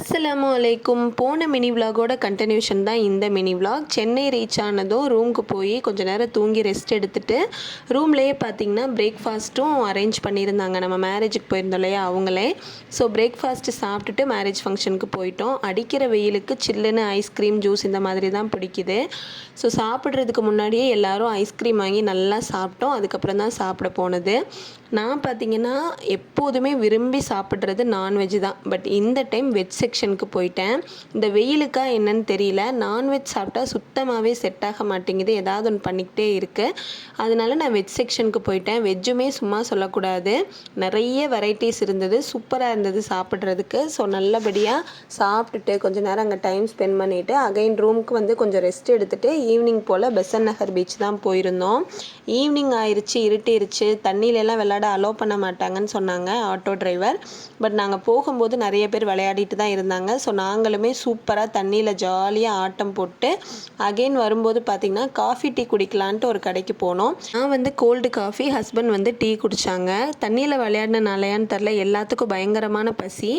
அஸ்ஸலாமு அலைக்கும். போன மினி விலாகோட கண்டினியூஷன் தான் இந்த மினி விலாக். சென்னை ரீச் ஆனதும் ரூமுக்கு போய் கொஞ்சம் நேரம் தூங்கி ரெஸ்ட் எடுத்துகிட்டு ரூம்லேயே பார்த்திங்கன்னா பிரேக்ஃபாஸ்ட்டும் அரேஞ்ச் பண்ணியிருந்தாங்க. நம்ம மேரேஜுக்கு போயிருந்தோம் இல்லையா அவங்களே. ஸோ பிரேக்ஃபாஸ்ட்டு சாப்பிட்டுட்டு மேரேஜ் ஃபங்க்ஷனுக்கு போயிட்டோம். அடிக்கிற வெயிலுக்கு சில்லுன்னு ஐஸ்கிரீம் ஜூஸ் இந்த மாதிரி தான் பிடிக்குது. ஸோ சாப்பிட்றதுக்கு முன்னாடியே எல்லோரும் ஐஸ்கிரீம் வாங்கி நல்லா சாப்பிட்டோம். அதுக்கப்புறம் தான் சாப்பிட போனது. நான் பார்த்திங்கன்னா எப்போதுமே விரும்பி சாப்பிட்றது நான்வெஜ் தான். பட் இந்த டைம் வெஜ் செக்ஷனுக்கு போயிட்டேன். இந்த வெயிலுக்கா என்னன்னு தெரியல, நான்வெஜ் சாப்பிட்டா சுத்தமாகவே செட் ஆக மாட்டேங்குது. ஏதாவது ஒன்று பண்ணிக்கிட்டே இருக்குது. அதனால நான் வெஜ் செக்ஷனுக்கு போயிட்டேன். வெஜ்ஜுமே சும்மா சொல்லக்கூடாது, நிறைய வெரைட்டிஸ் இருந்தது. சூப்பராக இருந்தது சாப்பிட்றதுக்கு. ஸோ நல்லபடியாக சாப்பிட்டுட்டு கொஞ்சம் நேரம் அங்கே டைம் ஸ்பெண்ட் பண்ணிவிட்டு அகைன் ரூமுக்கு வந்து கொஞ்சம் ரெஸ்ட் எடுத்துகிட்டு ஈவினிங் போல் பெசன்ட் நகர் பீச் தான் போயிருந்தோம். ஈவினிங் ஆயிடுச்சு, இருட்டிருச்சு. தண்ணியிலலாம் விளையாட அலோவ் பண்ண மாட்டாங்கன்னு சொன்னாங்க ஆட்டோ டிரைவர். பட் நாங்கள் போகும்போது நிறைய பேர் விளையாடிட்டு தான் இருந்தாங்க. ஸோ நாங்களுமே சூப்பராக தண்ணியில் ஜாலியாக ஆட்டம் போட்டு அகெயின் வரும்போது பார்த்திங்கன்னா காஃபி டீ குடிக்கலான்ட்டு ஒரு கடைக்கு போனோம். நான் வந்து கோல்டு காஃபி, ஹஸ்பண்ட் வந்து டீ குடித்தாங்க. தண்ணியில் விளையாடினாலையான்னு தெரில, எல்லாத்துக்கும் பயங்கரமான பசி.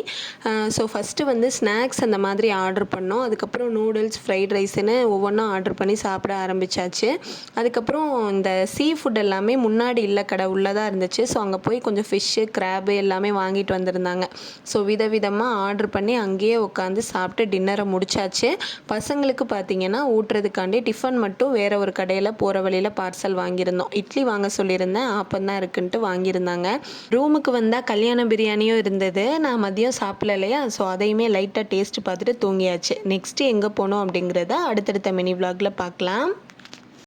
ஸோ ஃபஸ்ட்டு வந்து ஸ்நாக்ஸ் அந்த மாதிரி ஆர்டர் பண்ணோம். அதுக்கப்புறம் நூடுல்ஸ், ஃப்ரைட் ரைஸ்ன்னு ஒவ்வொன்றா ஆர்டர் பண்ணி சாப்பிட ஆரம்பித்தாச்சு. அதுக்கப்புறம் இந்த சீ ஃபுட் எல்லாமே முன்னாடி இல்லை கடை உள்ளதாக இருந்துச்சு. ஸோ அங்கே போய் கொஞ்சம் ஃபிஷ்ஷு, கிராப்பு எல்லாமே வாங்கிட்டு வந்திருந்தாங்க. ஸோ விதவிதமாக ஆர்டர் பண்ணி அங்கேயே உட்காந்து சாப்பிட்டு டின்னரை முடிச்சாச்சு. பசங்களுக்கு பார்த்திங்கன்னா ஊட்டுறதுக்காண்டி டிஃபன் மட்டும் வேறு ஒரு கடையில் போகிற வழியில் பார்சல் வாங்கியிருந்தோம். இட்லி வாங்க சொல்லியிருந்தேன், ஆப்பந்தான் இருக்குன்ட்டு வாங்கியிருந்தாங்க. ரூமுக்கு வந்தால் கல்யாண பிரியாணியும் இருந்தது. நான் மதியம் சாப்பிடல இல்லையா, ஸோ அதையுமே லைட்டாக டேஸ்ட் பார்த்துட்டு தூங்கியாச்சு. நெக்ஸ்ட்டு எங்கே போனோம் அப்படிங்கிறத அடுத்தடுத்த மினி விலாகில் பார்க்கலாம்.